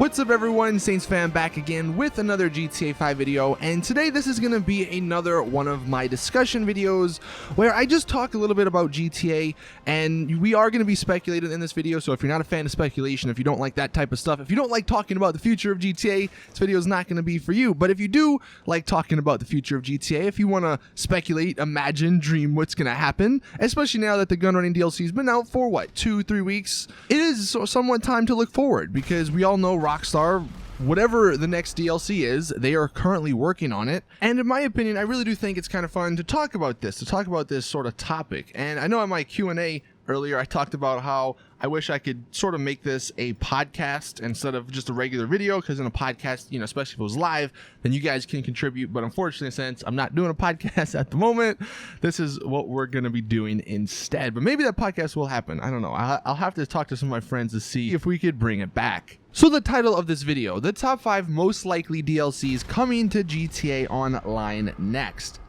What's up everyone, Saintsfan back again with another GTA 5 video, and today this is going to be another one of my discussion videos where I just talk a little bit about GTA, and we are going to be speculating in this video. So if you're not a fan of speculation, if you don't like that type of stuff, if you don't like talking about the future of GTA, this video is not going to be for you. But if you do like talking about the future of GTA, if you want to speculate, imagine, dream what's going to happen, especially now that the gun running DLC has been out for what, 2-3 weeks, it is somewhat time to look forward, because we all know Rockstar, whatever the next DLC is, they are currently working on it. And in my opinion, I really do think it's kind of fun to talk about this sort of topic. And I know in my Q&A earlier, I talked about how I wish I could sort of make this a podcast instead of just a regular video, because in a podcast, you know, especially if it was live, then you guys can contribute. But unfortunately, since I'm not doing a podcast at the moment, this is what we're going to be doing instead. But maybe that podcast will happen. I don't know. I'll have to talk to some of my friends to see if we could bring it back. So the title of this video, the top 5 most likely DLCs coming to GTA Online next.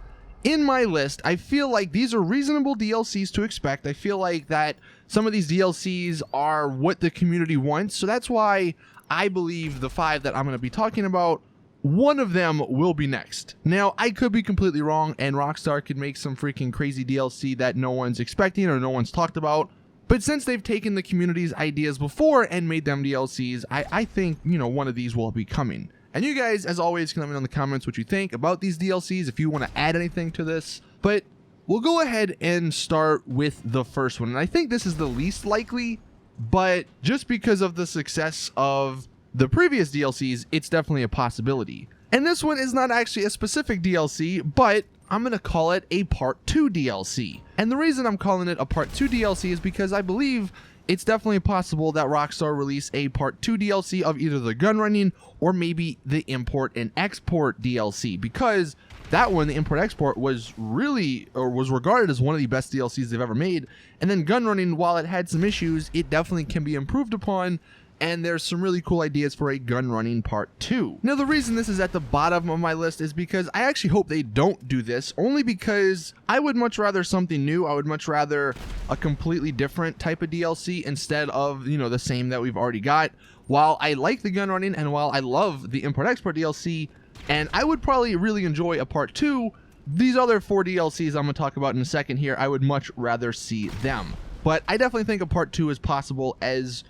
In my list, I feel like these are reasonable DLCs to expect. I feel like that some of these DLCs are what the community wants. So that's why I believe the 5 that I'm going to be talking about, one of them will be next. Now, I could be completely wrong, and Rockstar could make some freaking crazy DLC that no one's expecting or no one's talked about. But since they've taken the community's ideas before and made them DLCs, I think, you know, one of these will be coming. And you guys, as always, can let me know in the comments what you think about these DLCs, if you want to add anything to this. But we'll go ahead and start with the first one. And I think this is the least likely, but just because of the success of the previous DLCs, it's definitely a possibility. And this one is not actually a specific DLC, but I'm going to call it a Part 2 DLC. And the reason I'm calling it a Part 2 DLC is because I believe it's definitely possible that Rockstar release a Part 2 DLC of either the gun running or maybe the import and export DLC, because that one, the import export, was regarded as one of the best DLCs they've ever made. And then gun running, while it had some issues, it definitely can be improved upon. And there's some really cool ideas for a gun running Part 2. Now, the reason this is at the bottom of my list is because I actually hope they don't do this, only because I would much rather something new. I would much rather a completely different type of DLC instead of, you know, the same that we've already got. While I like the gun running and while I love the import export DLC, and I would probably really enjoy a Part 2, these other 4 DLCs I'm going to talk about in a second here, I would much rather see them. But I definitely think a Part 2 is possible as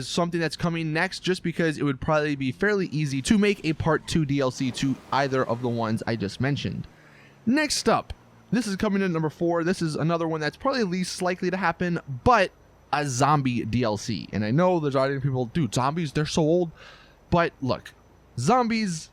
something that's coming next, just because it would probably be fairly easy to make a Part 2 DLC to either of the ones I just mentioned. Next up, this is coming in at number 4. This is another one that's probably least likely to happen, but a zombie DLC. And I know there's already people, dude, zombies, they're so old. But look, zombies,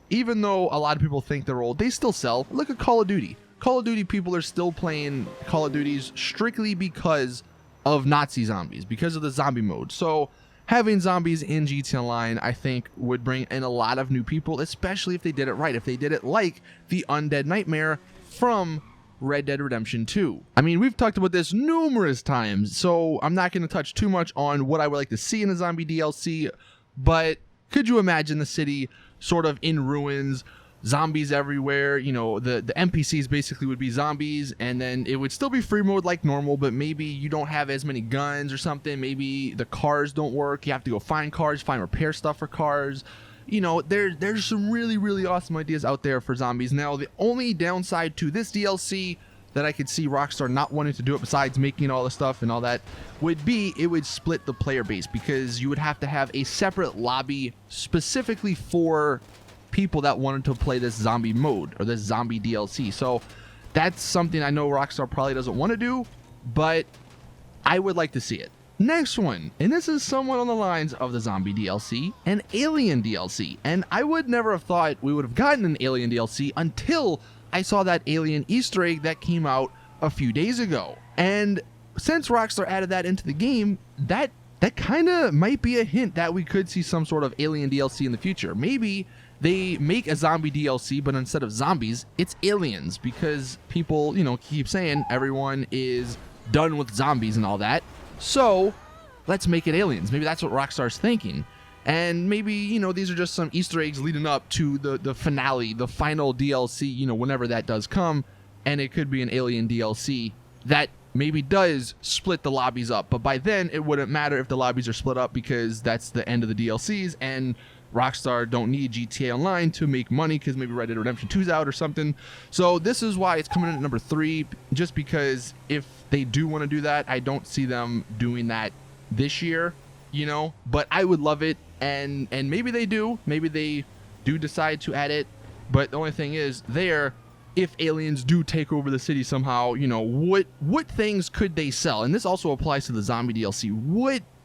even though a lot of people think they're old, they still sell. Look at Call of Duty. Call of Duty people are still playing Call of Duties strictly because of Nazi zombies, because of the zombie mode. So having zombies in GTA Online, I think, would bring in a lot of new people, especially if they did it right, if they did it like the Undead Nightmare from Red Dead Redemption 2. I mean, we've talked about this numerous times, so I'm not going to touch too much on what I would like to see in a zombie DLC, but could you imagine the city sort of in ruins, zombies everywhere, you know, the NPCs basically would be zombies, and then it would still be free mode like normal, but maybe you don't have as many guns or something, maybe the cars don't work, you have to go find cars, find repair stuff for cars. You know, there's some really awesome ideas out there for zombies. Now, the only downside to this DLC that I could see Rockstar not wanting to do it, besides making all the stuff and all that, would be it would split the player base, because you would have to have a separate lobby specifically for people that wanted to play this zombie mode or this zombie DLC. So that's something I know Rockstar probably doesn't want to do, but I would like to see it. Next one, and this is somewhat on the lines of the zombie DLC, an alien DLC. And I would never have thought we would have gotten an alien DLC until I saw that alien Easter egg that came out a few days ago. And since Rockstar added that into the game, that kind of might be a hint that we could see some sort of alien DLC in the future. Maybe they make a zombie DLC, but instead of zombies, it's aliens, because people, you know, keep saying everyone is done with zombies and all that. So let's make it aliens. Maybe that's what Rockstar's thinking. And maybe, you know, these are just some Easter eggs leading up to the finale, the final DLC, you know, whenever that does come. And it could be an alien DLC that maybe does split the lobbies up. But by then, it wouldn't matter if the lobbies are split up because that's the end of the DLCs, and Rockstar don't need GTA Online to make money because maybe Red Dead Redemption 2's out or something. So this is why it's coming in at number 3, just because if they do want to do that, I don't see them doing that this year, you know, but I would love it. And maybe they do decide to add it. But the only thing is if aliens do take over the city somehow, you know, what things could they sell? And this also applies to the zombie DLC.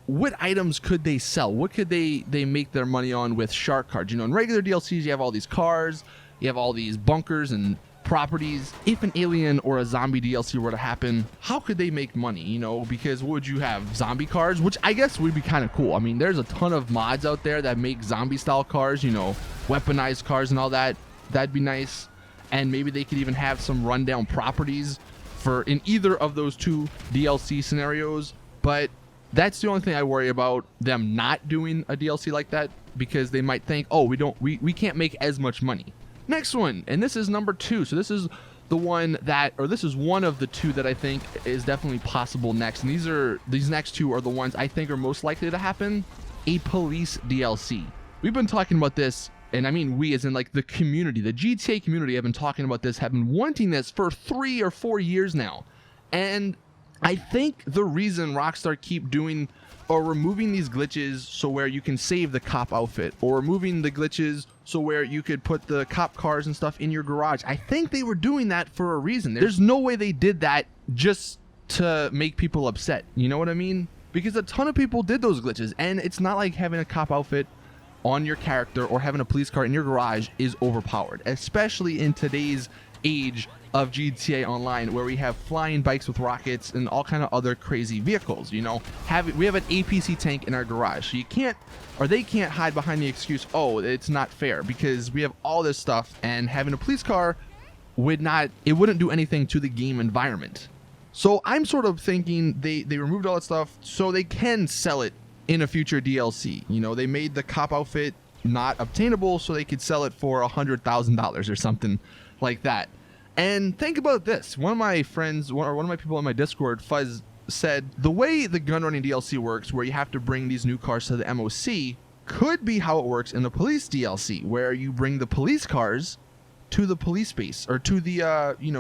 What items could they sell? What could they make their money on with shark cards? You know, in regular DLCs, you have all these cars, you have all these bunkers and properties. If an alien or a zombie DLC were to happen, how could they make money? You know, because what would you have? Zombie cars, which I guess would be kind of cool. I mean, there's a ton of mods out there that make zombie style cars, you know, weaponized cars and all that. That'd be nice. And maybe they could even have some rundown properties in either of those 2 DLC scenarios. But that's the only thing I worry about them not doing a DLC like that, because they might think, oh, we can't make as much money. Next one, and this is number 2. So this is the one this is one of the 2 that I think is definitely possible next. And these next 2 are the ones I think are most likely to happen. A police DLC. We've been talking about this, and I mean we as in like the community, the GTA community have been talking about this, have been wanting this for 3 or 4 years now. And I think the reason Rockstar keep doing or removing these glitches so where you can save the cop outfit, or removing the glitches so where you could put the cop cars and stuff in your garage, I think they were doing that for a reason. There's no way they did that just to make people upset. You know what I mean? Because a ton of people did those glitches, and it's not like having a cop outfit on your character or having a police car in your garage is overpowered, especially in today's age of GTA Online, where we have flying bikes with rockets and all kind of other crazy vehicles. You know, we have an APC tank in our garage, so they can't hide behind the excuse, oh, it's not fair, because we have all this stuff, and having a police car wouldn't do anything to the game environment. So I'm sort of thinking they removed all that stuff so they can sell it in a future DLC. You know, they made the cop outfit not obtainable so they could sell it for $100,000 or something like that. And think about this. One of my friends, or one of my people in my Discord, Fuzz, said the way the gun running DLC works, where you have to bring these new cars to the MOC, could be how it works in the police DLC, where you bring the police cars to the police base, or to the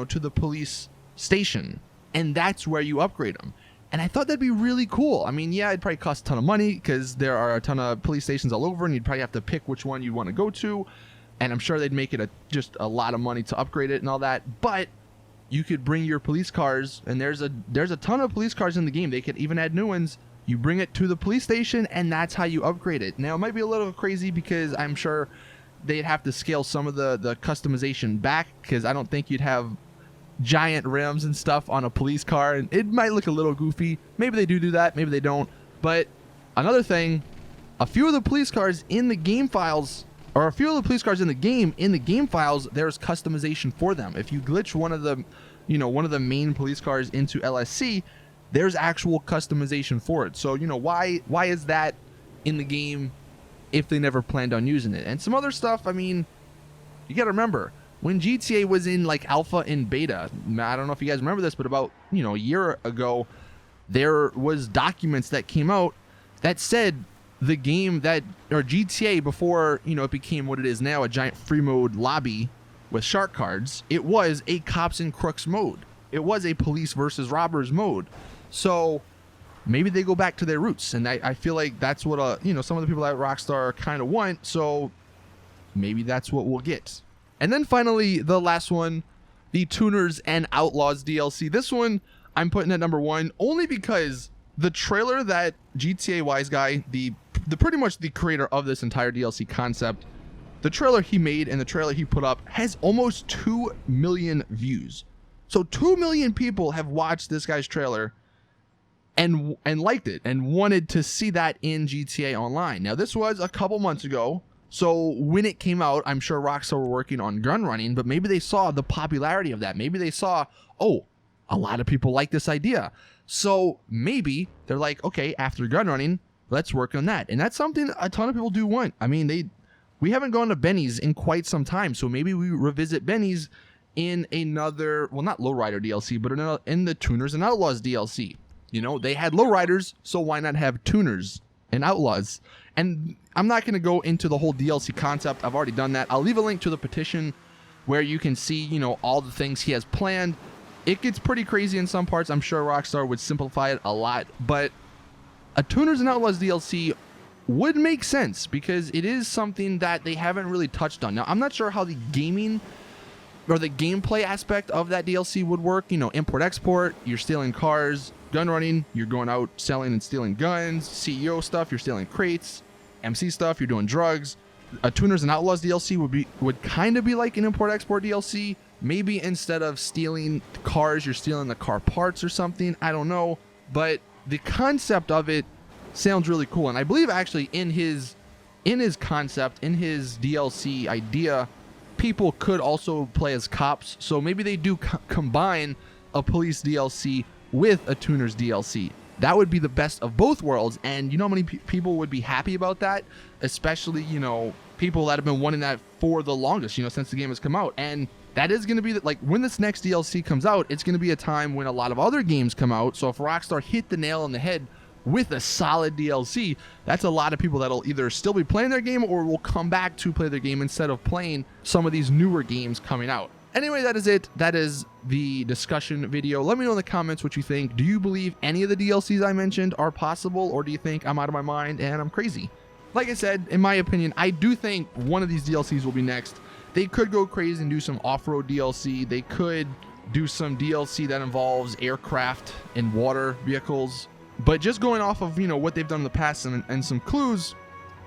to the police station, and that's where you upgrade them. And I thought that'd be really cool. I mean, yeah, it'd probably cost a ton of money because there are a ton of police stations all over, and you'd probably have to pick which one you want to go to. And I'm sure they'd make it just a lot of money to upgrade it and all that. But you could bring your police cars, and there's a ton of police cars in the game. They could even add new ones. You bring it to the police station, and that's how you upgrade it. Now, it might be a little crazy because I'm sure they'd have to scale some of the customization back, because I don't think you'd have giant rims and stuff on a police car, and it might look a little goofy. Maybe they do that, maybe they don't. But another thing, a few of the police cars in the game files, or a few of the police cars in the game files, there's customization for them. If you glitch one of the main police cars into LSC, there's actual customization for it. So, you know, why is that in the game if they never planned on using it? And some other stuff, I mean, you got to remember, when GTA was in like alpha and beta, I don't know if you guys remember this, but about, a year ago, there was documents that came out that said the game or GTA, before, it became what it is now, a giant free mode lobby with shark cards, it was a cops and crooks mode. It was a police versus robbers mode. So maybe they go back to their roots, and I feel like that's what some of the people at Rockstar kind of want. So maybe that's what we'll get. And then finally, the last one, the Tuners and Outlaws DLC. This one I'm putting at number 1 only because the trailer that GTA Wise Guy, the pretty much the creator of this entire DLC concept, the trailer he made and the trailer he put up has almost 2 million views. So 2 million people have watched this guy's trailer and liked it and wanted to see that in GTA Online. Now, this was a couple months ago, so when it came out, I'm sure Rockstar were working on gun running, but maybe they saw the popularity of that. Maybe they saw, oh, a lot of people like this idea. So maybe they're like, okay, after gun running, let's work on that. And that's something a ton of people do want. I mean, we haven't gone to Benny's in quite some time, so maybe we revisit Benny's in another, well, not Lowrider DLC, but in the Tuners and Outlaws DLC. You know, they had lowriders, so why not have tuners and outlaws? And I'm not going to go into the whole DLC concept. I've already done that. I'll leave a link to the petition where you can see, you know, all the things he has planned. It gets pretty crazy in some parts. I'm sure Rockstar would simplify it a lot, but a Tuners and Outlaws DLC would make sense because it is something that they haven't really touched on. Now, I'm not sure how the gaming or the gameplay aspect of that DLC would work. You know, import-export, you're stealing cars, gun running, you're going out selling and stealing guns, CEO stuff, you're stealing crates, MC stuff, you're doing drugs. A Tuners and Outlaws DLC would kind of be like an import-export DLC. Maybe instead of stealing cars, you're stealing the car parts or something. I don't know. But the concept of it sounds really cool. And I believe actually in his concept, in his DLC idea, people could also play as cops. So maybe they do combine a police DLC with a Tuners DLC. That would be the best of both worlds. And you know how many people would be happy about that? Especially, you know, people that have been wanting that for the longest, you know, since the game has come out. And that is going to be like when this next DLC comes out, it's going to be a time when a lot of other games come out. So if Rockstar hit the nail on the head with a solid DLC, that's a lot of people that'll either still be playing their game or will come back to play their game instead of playing some of these newer games coming out. Anyway, that is it. That is the discussion video. Let me know in the comments what you think. Do you believe any of the DLCs I mentioned are possible, or do you think I'm out of my mind and I'm crazy? Like I said, in my opinion, I do think one of these DLCs will be next. They could go crazy and do some off-road DLC. They could do some DLC that involves aircraft and water vehicles. But just going off of, you know, what they've done in the past and some clues,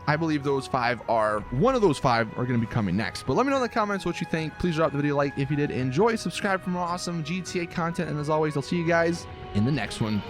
I believe one of those five are going to be coming next. But let me know in the comments what you think. Please drop the video a like if you did enjoy. Subscribe for more awesome GTA content. And as always, I'll see you guys in the next one.